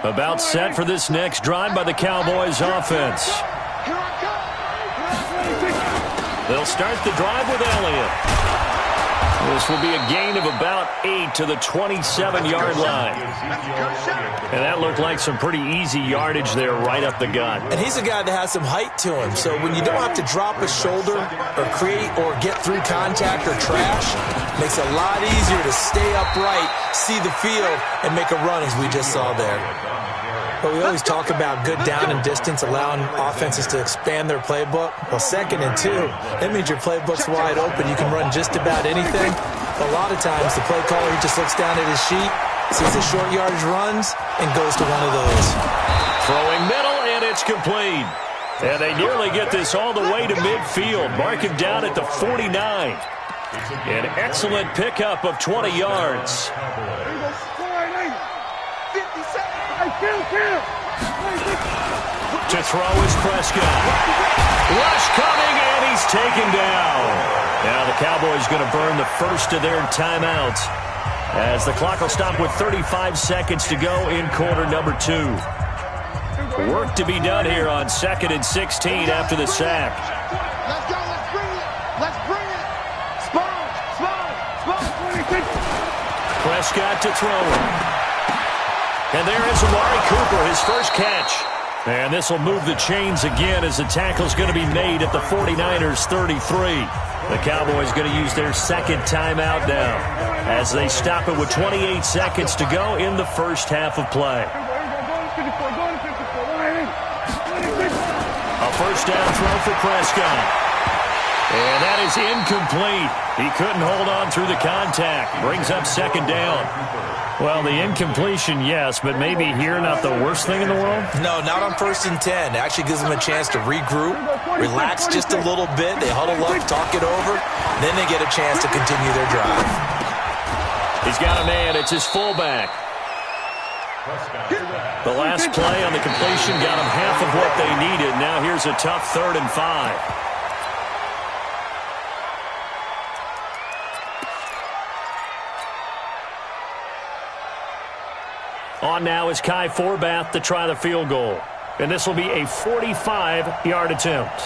About set for this next drive by the Cowboys offense. They'll start the drive with Elliott. This will be a gain of about 8 to the 27-yard line. And that looked like some pretty easy yardage there right up the gut. And he's a guy that has some height to him. So when you don't have to drop a shoulder or create or get through contact or trash, makes it a lot easier to stay upright, see the field, and make a run as we just saw there. But we always talk about good down and distance, allowing offenses to expand their playbook. Well, 2nd and 2, that means your playbook's wide open. You can run just about anything. A lot of times, the play caller, he just looks down at his sheet, sees the short yardage runs, and goes to one of those. Throwing middle, and it's complete. And they nearly get this all the way to midfield. Mark him down at the 49. An excellent pickup of 20 yards. To throw is Prescott. Rush coming, and he's taken down. Now the Cowboys going to burn the first of their timeouts as the clock will stop with 35 seconds to go in quarter number 2. Work to be done here on 2nd and 16 after the sack. Let's go. Let's bring it. Let's bring it. Small. 26. Prescott to throw. And there is Amari Cooper, his first catch. And this will move the chains again as the tackle's going to be made at the 49ers 33. The Cowboys going to use their 2nd timeout now as they stop it with 28 seconds to go in the first half of play. A first down throw for Prescott. And that is incomplete. He couldn't hold on through the contact. Brings up 2nd down. Well, the incompletion, yes, but maybe here not the worst thing in the world? No, not on 1st and 10. It actually gives them a chance to regroup, relax just a little bit. They huddle up, talk it over. Then they get a chance to continue their drive. He's got a man. It's his fullback. The last play on the completion got them half of what they needed. Now here's a tough 3rd and 5. On now is Kai Forbath to try the field goal. And this will be a 45-yard attempt.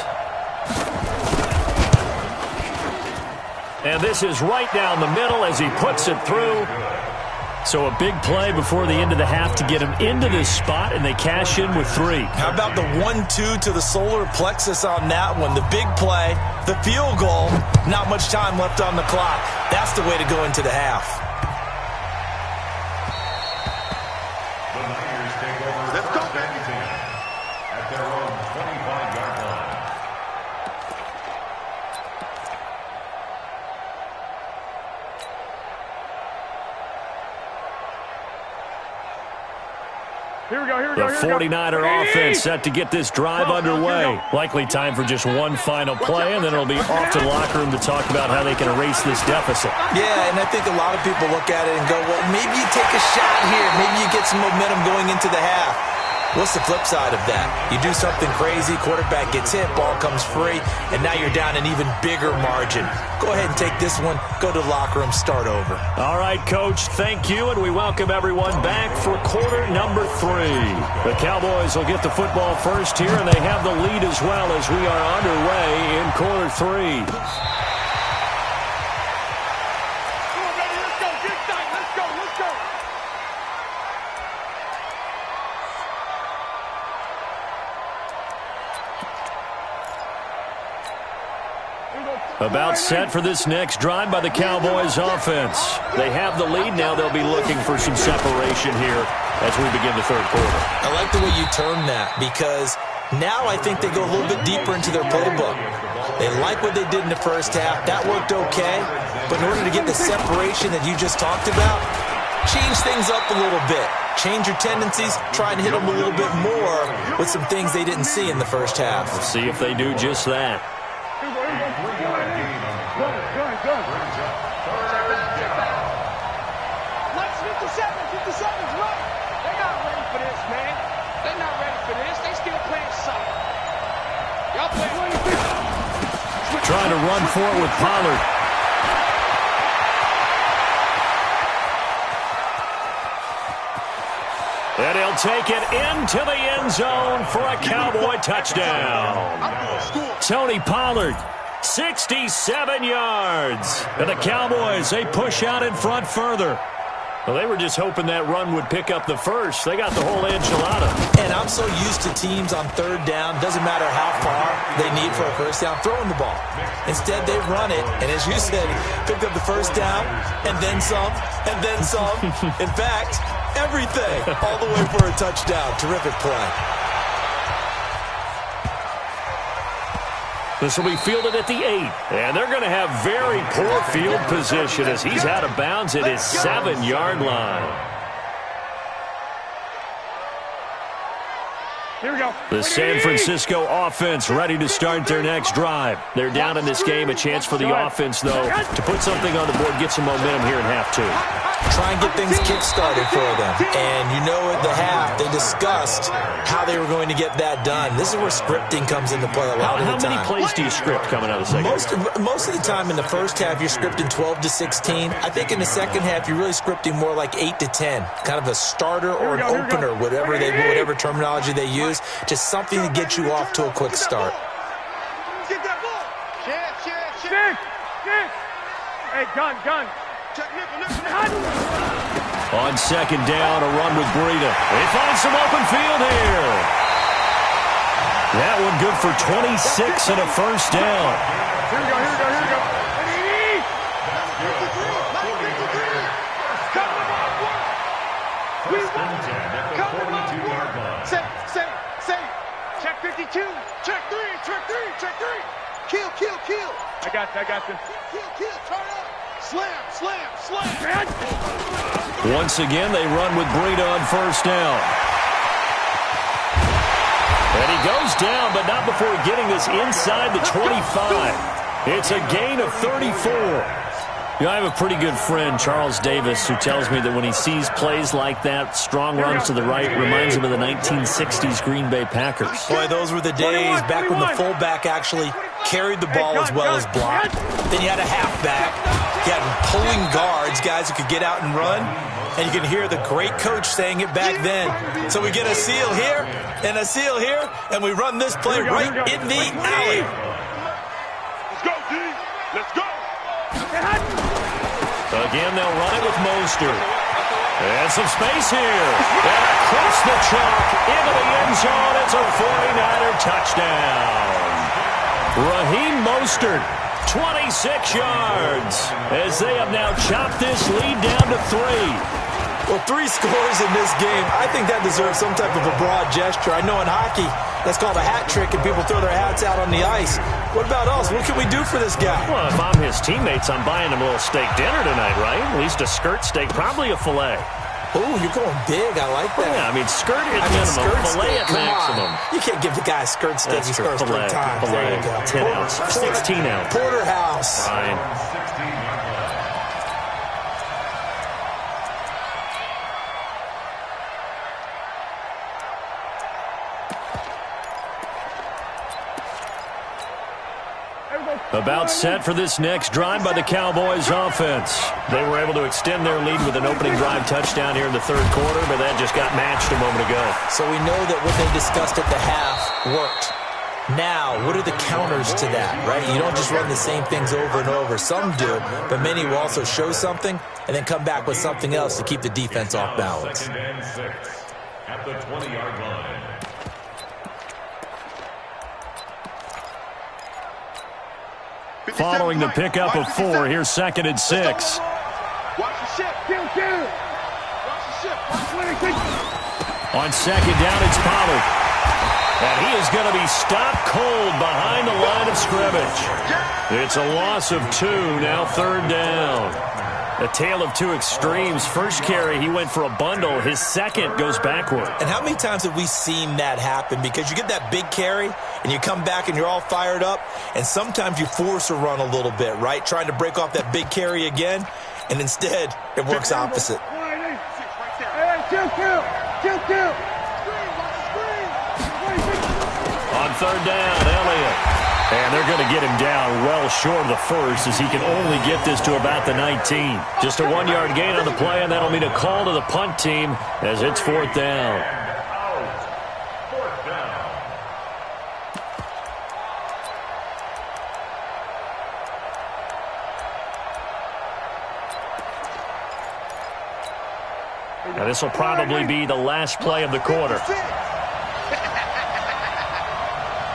And this is right down the middle as he puts it through. So a big play before the end of the half to get him into this spot, and they cash in with 3. How about the 1-2 to the solar plexus on that one? The big play, the field goal, not much time left on the clock. That's the way to go into the half. The 49er offense set to get this drive underway. Likely time for just one final play, and then it'll be off to the locker room to talk about how they can erase this deficit. Yeah, and I think a lot of people look at it and go, well, maybe you take a shot here. Maybe you get some momentum going into the half. What's the flip side of that? You do something crazy, quarterback gets hit, ball comes free, and now you're down an even bigger margin. Go ahead and take this one, go to the locker room, start over. All right, Coach, thank you, and we welcome everyone back for quarter number 3. The Cowboys will get the football first here, and they have the lead as well as we are underway in quarter 3. About set for this next drive by the Cowboys offense. They have the lead. Now they'll be looking for some separation here as we begin the 3rd quarter. I like the way you term that because now I think they go a little bit deeper into their playbook. They like what they did in the first half. That worked okay. But in order to get the separation that you just talked about, change things up a little bit. Change your tendencies. Try and hit them a little bit more with some things they didn't see in the first half. Let's see if they do just that. Trying to run for it with Pollard. And He'll take it into the end zone for a Cowboy touchdown. Tony Pollard, 67 yards. And the Cowboys, they push out in front further. Well, they were just hoping that run would pick up the first. They got the whole enchilada. And I'm so used to teams on third down, doesn't matter how far they need for a first down, throwing the ball. Instead, they run it, and as you said, picked up the first down, and then some, and then some. In fact, everything, all the way for a touchdown. Terrific play. This will be fielded at the 8. And they're going to have very poor field position as he's out of bounds at his 7-yard line. Here we go. The San Francisco offense ready to start their next drive. They're down in this game. A chance for the offense, though, to put something on the board, get some momentum here in half 2. Try and get things kick-started for them. And you know at the half, they discussed how they were going to get that done. This is where scripting comes into play a lot of the time. How many plays do you script coming out of the second half? Most of the time in the first half, you're scripting 12 to 16. I think in the second half, you're really scripting more like 8 to 10. Kind of a starter or an opener, whatever terminology they use. Just something to get you off to a quick start. Get that ball. Shit. Hey, gun. Check nickel. On second down, a run with Breida. They find some open field here. That one good for 26 and a first down. Here we go. Say. Check 52. Check 3. Kill. I got this. Kill. Turn up. Slam. Once again, they run with Breida on first down. And he goes down, but not before getting this inside the 25. It's a gain of 34. You know, I have a pretty good friend, Charles Davis, who tells me that when he sees plays like that, strong runs to the right, reminds him of the 1960s Green Bay Packers. Boy, those were the days back when the fullback actually carried the ball as well as blocked. Then you had a halfback. You had pulling guards, guys who could get out and run. And you can hear the great coach saying it back then. So we get a seal here and a seal here, and we run this play right in the alley. Let's go, D. Let's go. Again, they'll run it with Mostert. And some space here. And across the chalk into the end zone. It's a 49er touchdown. Raheem Mostert, 26 yards, as they have now chopped this lead down to 3. Well, 3 scores in this game. I think that deserves some type of a broad gesture. I know in hockey, that's called a hat trick, and people throw their hats out on the ice. What about us? What can we do for this guy? Well, if I'm his teammates, I'm buying him a little steak dinner tonight, right? At least a skirt steak, probably a filet. Oh, you're going big. I like that. Yeah, I mean, skirt at minimum, filet at maximum. You can't give the guy a skirt steak. He scores 3 times. There you go. 10 ounce, 16 ounce. Porterhouse. Fine. About set for this next drive by the Cowboys offense. They were able to extend their lead with an opening drive touchdown here in the third quarter, but that just got matched a moment ago. So we know that what they discussed at the half worked. Now, what are the counters to that, right? You don't just run the same things over and over. Some do, but many will also show something and then come back with something else to keep the defense off balance. At the 20-yard line. Following the pickup of 4, here's 2nd and 6. Watch the ship. Kill. Watch the ship. On second down, it's Pollard. And he is going to be stopped cold behind the line of scrimmage. It's a loss of 2, now 3rd down. A tale of 2 extremes. First carry, he went for a bundle. His second goes backward. And how many times have we seen that happen? Because you get that big carry, and you come back and you're all fired up, and sometimes you force a run a little bit, right? Trying to break off that big carry again, and instead it works opposite. Hey, kill. On 3rd down, Elliott. And And they're going to get him down well short of the first as he can only get this to about the 19. Just a 1-yard gain on the play, and that'll mean a call to the punt team as it's 4th down. Now this will probably be the last play of the quarter. Alert 3,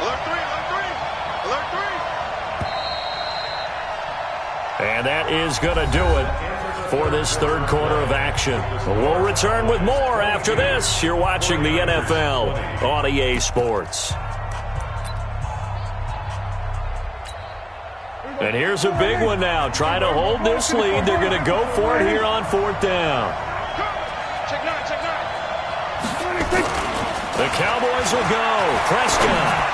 alert 3, alert 3. And that is going to do it for this third quarter of action. We'll return with more after this. You're watching the NFL on EA Sports. And here's a big one now. Trying to hold this lead. They're going to go for it here on 4th down. The Cowboys will go. Prescott.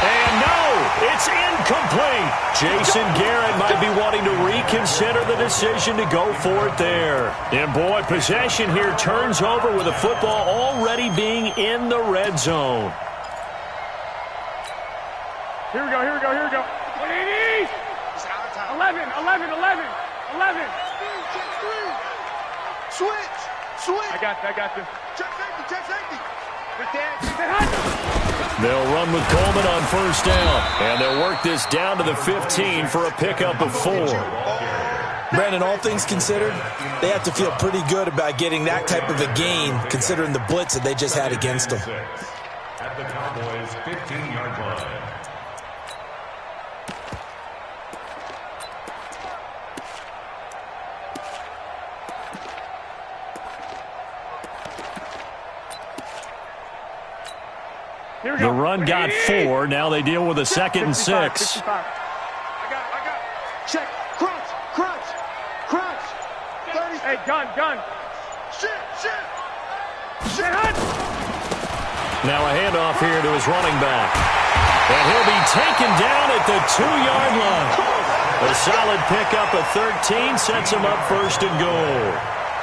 And no, it's incomplete. Jason Garrett might be wanting to reconsider the decision to go for it there. And boy, possession here turns over with the football already being in the red zone. Here we go, here we go, here we go. 180! 11. Switch. I got this. Check safety. They'll run with Coleman on 1st down. And they'll work this down to the 15 for a pickup of 4. Brandon, all things considered, they have to feel pretty good about getting that type of a gain, considering the blitz that they just had against them. At the Cowboys' 15-yard line. The run got 4. Now they deal with a 2nd and 6. 55. I got it. Check. Crunch. 30. Hey, gun. Shit. Now a handoff here to his running back. And he'll be taken down at the 2-yard line. A solid pickup of 13 sets him up 1st and goal.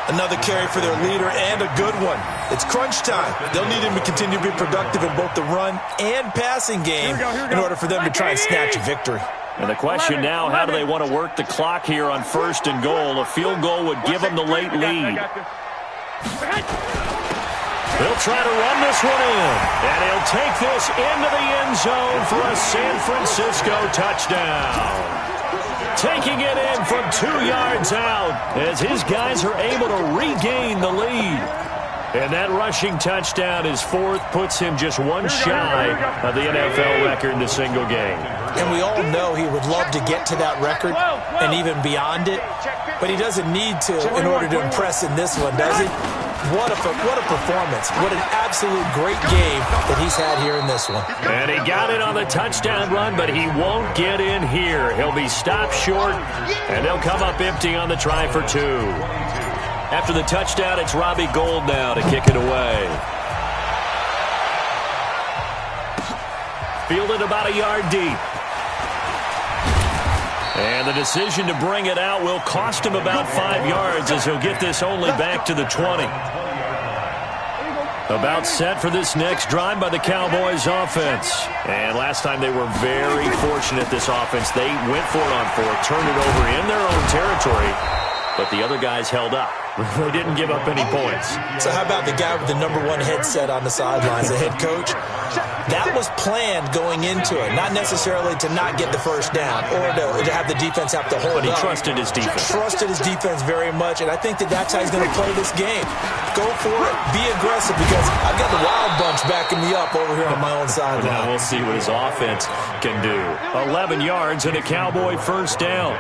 Another carry for their leader and a good one. It's crunch time. They'll need him to continue to be productive in both the run and passing game in order for them to try and snatch a victory. And the question now, how do they want to work the clock here on 1st and goal? A field goal would give them the late lead. They'll try to run this one in. And he'll take this into the end zone for a San Francisco touchdown. Taking it in from 2 yards out as his guys are able to regain the lead. And that rushing touchdown, his 4th, puts him just one shy of the NFL record in a single game. And we all know he would love to get to that record and even beyond it, but he doesn't need to in order to impress in this one, does he? What a performance. What an absolute great game that he's had here in this one. And he got it on the touchdown run, but he won't get in here. He'll be stopped short, and they'll come up empty on the try for 2. After the touchdown, it's Robbie Gould now to kick it away. Fielded about a yard deep. And the decision to bring it out will cost him about 5 yards as he'll get this only back to the 20. About set for this next drive by the Cowboys offense. And last time they were very fortunate, this offense. They went for it on 4th, turned it over in their own territory, but the other guys held up. They didn't give up any points. So how about the guy with the #1 headset on the sidelines, the head coach? That was planned going into it, not necessarily to not get the 1st down or to have the defense have to hold up. But he trusted his defense. Trusted his defense very much, and I think that's how he's going to play this game. Go for it. Be aggressive because I've got the Wild Bunch backing me up over here on my own sideline. Now we'll see what his offense can do. 11 yards and a Cowboy 1st down.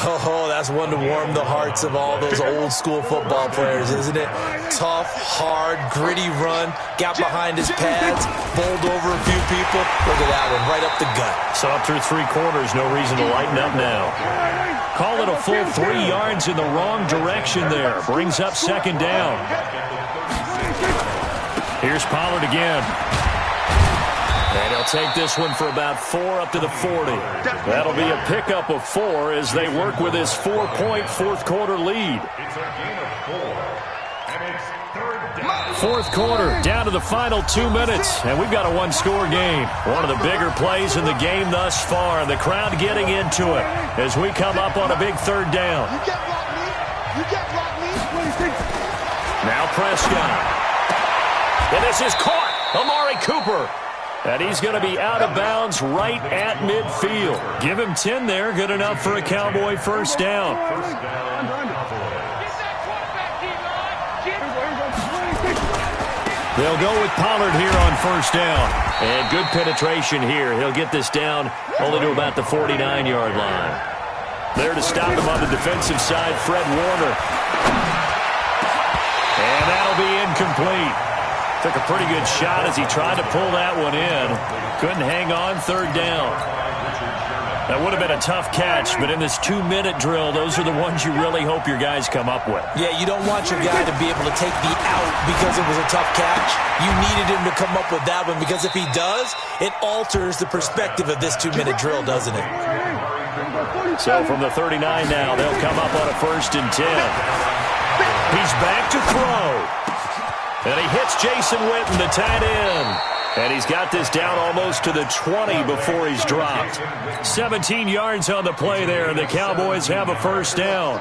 Oh, that's one to warm the hearts of all those old school football players, isn't it? Tough, hard, gritty run, got behind his pads, bowled over a few people. Look at that one, right up the gut. So up through 3 quarters, no reason to lighten up now. Call it a full 3 yards in the wrong direction there. Brings up 2nd down. Here's Pollard again. And he'll take this one for about 4 up to the 40. That'll be a pickup of 4 as they work with his 4-point 4th quarter lead. It's a gain of 4, and it's Fourth quarter, down to the final 2 minutes, and we've got a one-score game. One of the bigger plays in the game thus far, and the crowd getting into it as we come up on a big third down. Now Prescott. And this is caught. Amari Cooper. And he's going to be out of bounds right at midfield. Give him 10 there. Good enough for a Cowboy first down. They'll go with Pollard here on first down. And good penetration here. He'll get this down only to about the 49-yard line. There to stop him on the defensive side, Fred Warner. And that'll be incomplete. Took a pretty good shot as he tried to pull that one in. Couldn't hang on, third down. That would have been a tough catch, but in this 2-minute drill, those are the ones you really hope your guys come up with. Yeah, you don't want your guy to be able to take the out because it was a tough catch. You needed him to come up with that one because if he does, it alters the perspective of this 2-minute drill, doesn't it? So from the 39 now, they'll come up on a 1st and 10. He's back to throw. And he hits Jason Witten, the tight end. And he's got this down almost to the 20 before he's dropped. 17 yards on the play there, and the Cowboys have a first down.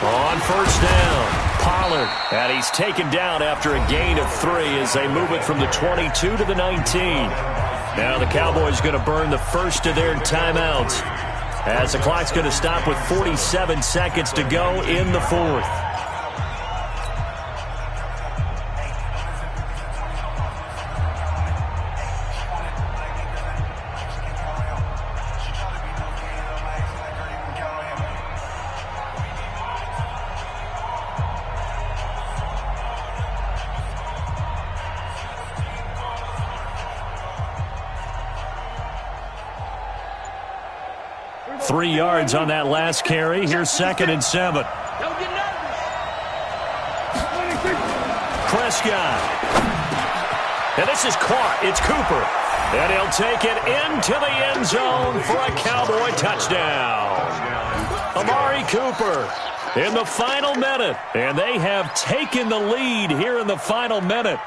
On first down, Pollard. And he's taken down after a gain of 3 as they move it from the 22 to the 19. Now the Cowboys going to burn the first of their timeouts, as the clock's going to stop with 47 seconds to go in the fourth. Three yards on that last carry. Here's 2nd and 7. Prescott. And this is caught. It's Cooper. And he'll take it into the end zone for a Cowboy touchdown. Amari Cooper in the final minute. And they have taken the lead here in the final minute.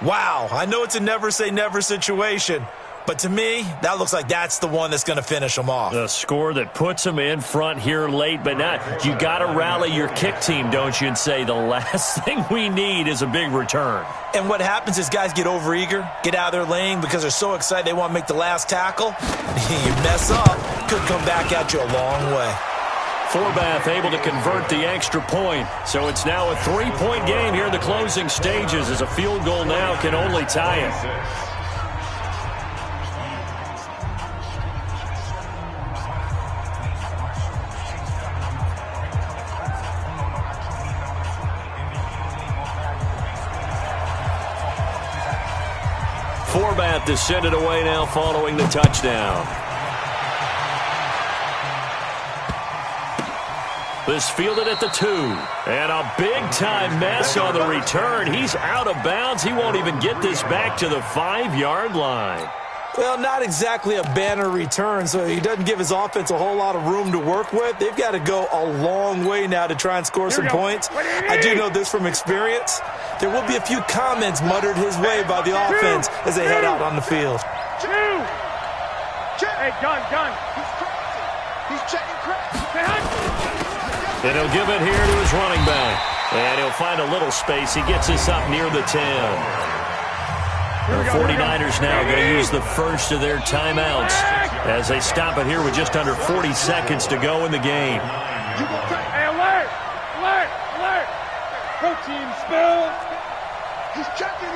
Wow, I know it's a never-say-never situation, but to me, that looks like that's the one that's going to finish them off. The score that puts them in front here late, but not. You got to rally your kick team, don't you, and say the last thing we need is a big return. And what happens is guys get overeager, get out of their lane because they're so excited they want to make the last tackle. You mess up, could come back at you a long way. Forbath able to convert the extra point. So it's now a 3-point game here in the closing stages, as a field goal now can only tie it. Forbath to send it away now following the touchdown. This fielded at the 2. And a big-time mess on the return. He's out of bounds. He won't even get this back to the 5-yard line. Well, not exactly a banner return, so he doesn't give his offense a whole lot of room to work with. They've got to go a long way now to try and score some points. I do know this from experience. There will be a few comments muttered his way by the offense as they head out on the field. Hey, gun. He's checking cracks. And he'll give it here to his running back. And he'll find a little space. He gets this up near the 10. The 49ers now going to use the first of their timeouts as they stop it here with just under 40 seconds to go in the game. Hey, alert! Protein spill! He's checking!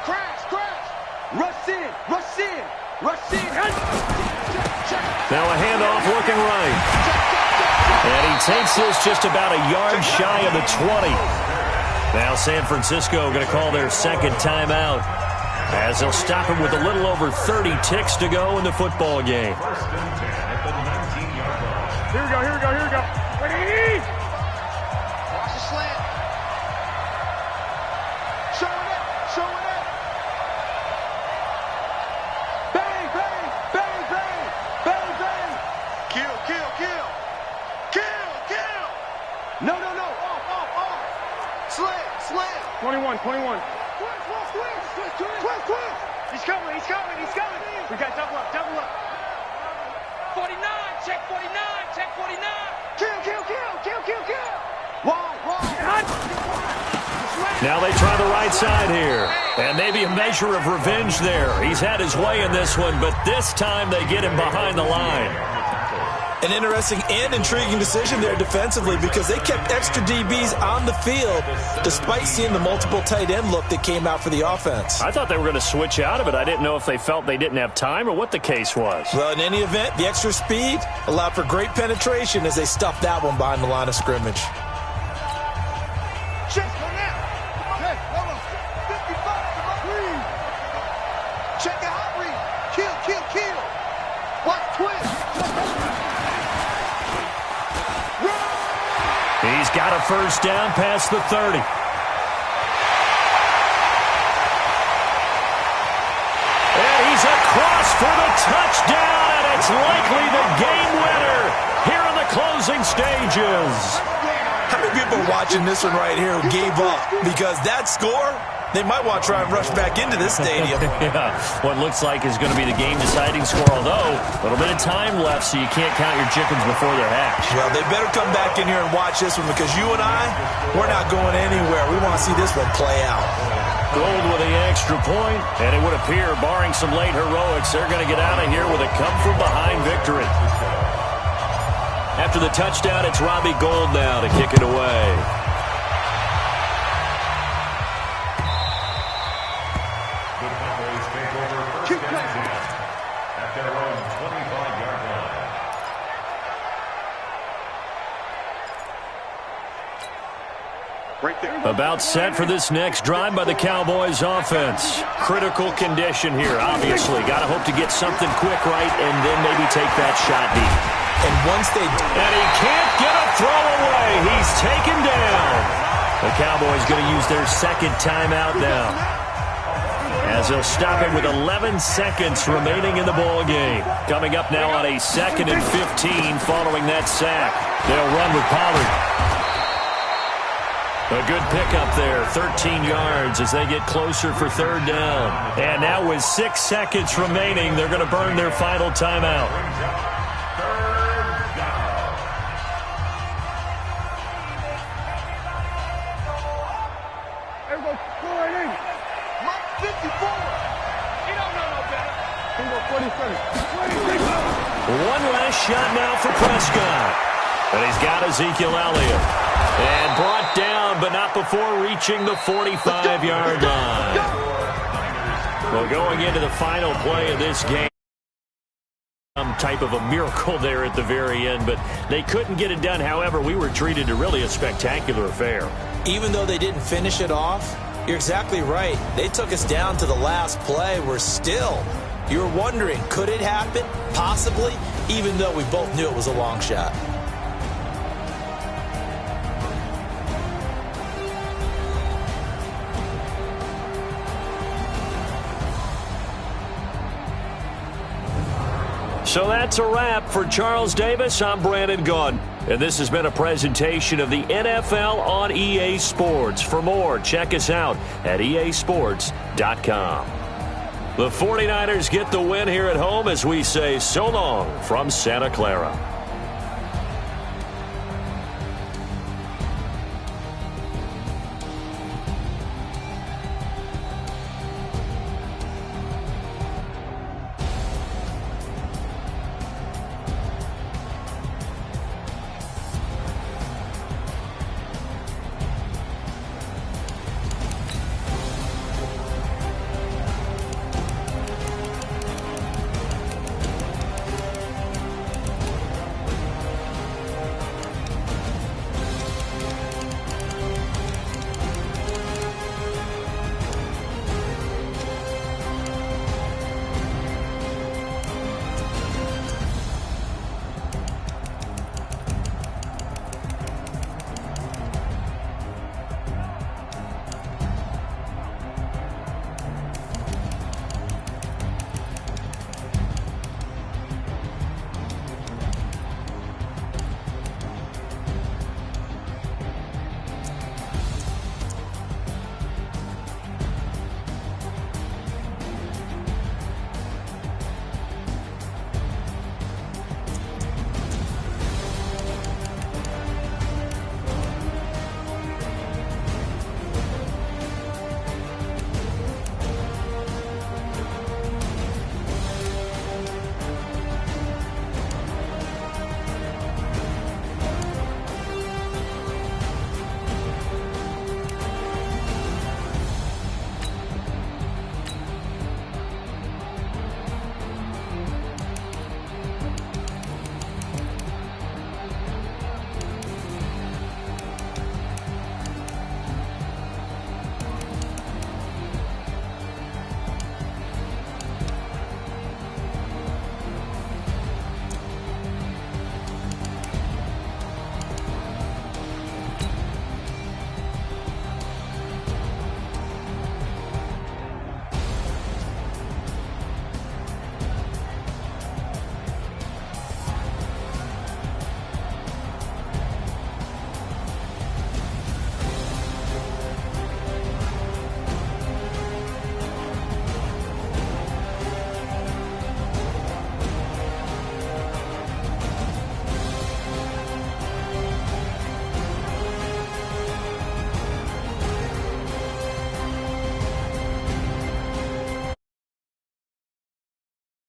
Crash! Rush in! Now a handoff looking right. And he takes this just about a yard shy of the 20. Now San Francisco going to call their second timeout, as they'll stop him with a little over 30 ticks to go in the football game. Here we go. Ready? Watch the slant. Showing it. Bang. Kill. Slam. 21. He's coming. We got double up. 49, check 49. Kill. Wrong. Now they try the right side here. And maybe a measure of revenge there. He's had his way in this one, but this time they get him behind the line. An interesting and intriguing decision there defensively because they kept extra DBs on the field despite seeing the multiple tight end look that came out for the offense. I thought they were going to switch out of it. I didn't know if they felt they didn't have time or what the case was. Well, in any event, the extra speed allowed for great penetration as they stuffed that one behind the line of scrimmage. Check the hot read. Kill. Watch twist. He's got a first down past the 30. And he's across for the touchdown, and it's likely the game winner here in the closing stages. How many people are watching this one right here who gave up? Because that score, they might want to try and rush back into this stadium. Yeah, what looks like is going to be the game-deciding score, although a little bit of time left, so you can't count your chickens before they're hatched. Well, they better come back in here and watch this one because you and I, we're not going anywhere. We want to see this one play out. Gold with the extra point, and it would appear, barring some late heroics, they're going to get out of here with a come-from-behind victory. After the touchdown, it's Robbie Gould now to kick it away. At their own 25-yard line. Right there. About set for this next drive by the Cowboys offense. Critical condition here, obviously. Got to hope to get something quick right and then maybe take that shot deep. And once they... And he can't get a throw away. He's taken down. The Cowboys going to use their second timeout now, as they'll stop it with 11 seconds remaining in the ball game. Coming up now on a 2nd and 15 following that sack. They'll run with Pollard. A good pickup there, 13 yards as they get closer for third down. And now with 6 seconds remaining, they're going to burn their final timeout. There we go. Go right in. Mark 54. You don't know no better. He go 47. One last shot now for Prescott. And he's got Ezekiel Elliott. And brought down, but not before reaching the 45-yard line. Well, going into the final play of this game, some type of a miracle there at the very end, but they couldn't get it done. However, we were treated to really a spectacular affair. Even though they didn't finish it off, you're exactly right. They took us down to the last play. We're still, you're wondering, could it happen? Possibly, even though we both knew it was a long shot. So that's a wrap for Charles Davis. I'm Brandon Gaudin, and this has been a presentation of the NFL on EA Sports. For more, check us out at easports.com. The 49ers get the win here at home as we say so long from Santa Clara.